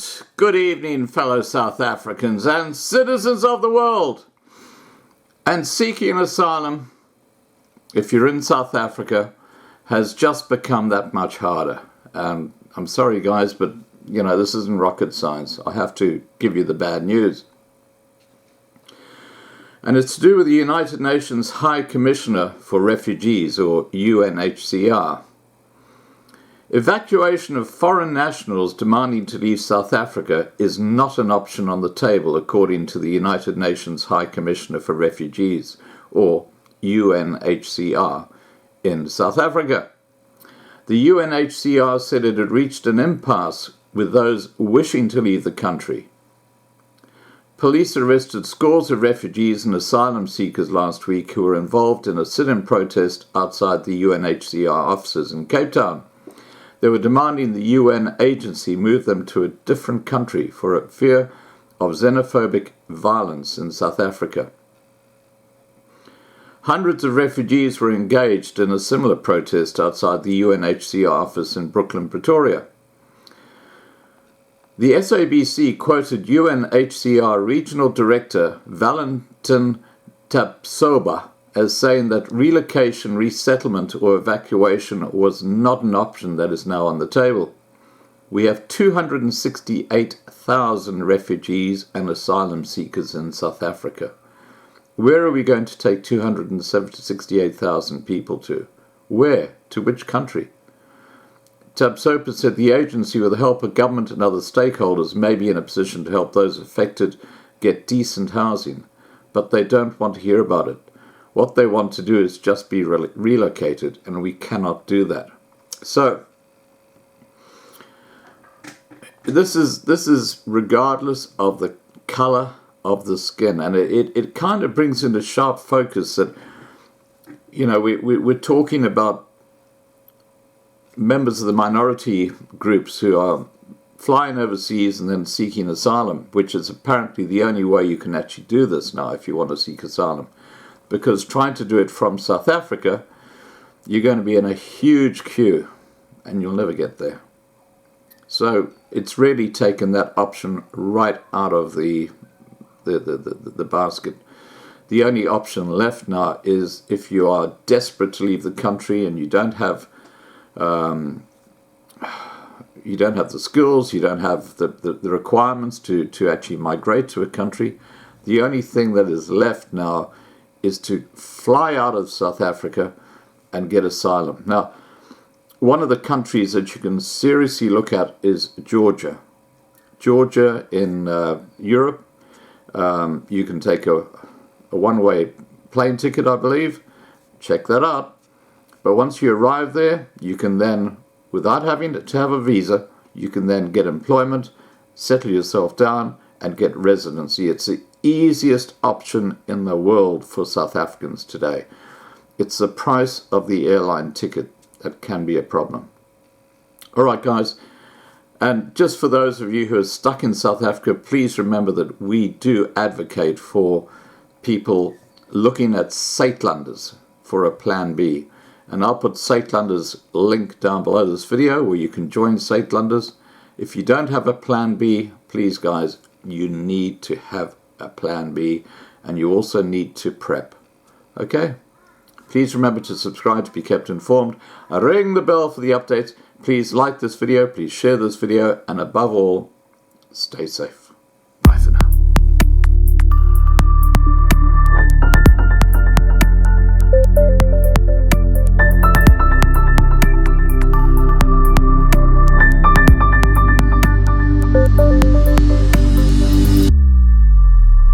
Right, good evening fellow South Africans and citizens of the world. And seeking asylum, if you're in South Africa, has just become that much harder. I'm sorry guys, but you know, this isn't rocket science. I have to give you the bad news. And it's to do with the United Nations High Commissioner for Refugees, or UNHCR. Evacuation of foreign nationals demanding to leave South Africa is not an option on the table, according to the United Nations High Commissioner for Refugees, or UNHCR, in South Africa. The UNHCR said it had reached an impasse with those wishing to leave the country. Police arrested scores of refugees and asylum seekers last week who were involved in a sit-in protest outside the UNHCR offices in Cape Town. They were demanding the UN agency move them to a different country for a fear of xenophobic violence in South Africa. Hundreds of refugees were engaged in a similar protest outside the UNHCR office in Brooklyn, Pretoria. The SABC quoted UNHCR Regional Director Valentin Tapsoba as saying that relocation, resettlement or evacuation was not an option that is now on the table. We have 268,000 refugees and asylum seekers in South Africa. Where are we going to take 268,000 people to? Where? To which country? Tapsoba said the agency, with the help of government and other stakeholders, may be in a position to help those affected get decent housing, but they don't want to hear about it. What they want to do is just be relocated, and we cannot do that. So, this is regardless of the color of the skin, and it kind of brings into sharp focus that, you know, we're talking about members of the minority groups who are flying overseas and then seeking asylum, which is apparently the only way you can actually do this now if you want to seek asylum. Because trying to do it from South Africa, you're going to be in a huge queue and you'll never get there. So it's really taken that option right out of the basket. The only option left now is if you are desperate to leave the country and you don't have the skills, you don't have the requirements to actually migrate to a country. The only thing that is left now is to fly out of South Africa and get asylum. Now, one of the countries that you can seriously look at is Georgia. Georgia in Europe, you can take a one-way plane ticket, I believe. Check that out. But once you arrive there, you can then, without having to have a visa, you can then get employment, settle yourself down, and get residency. It's the easiest option in the world for South Africans today. It's the price of the airline ticket that can be a problem. All right, guys. And just for those of you who are stuck in South Africa, please remember that we do advocate for people looking at Saatlanders for a plan B. And I'll put Saatlanders link down below this video where you can join Saatlanders. If you don't have a plan B, please guys, you need to have a plan B, and you also need to prep. Okay? Please remember to subscribe to be kept informed. Ring the bell for the updates. Please like this video, please share this video, and above all, stay safe.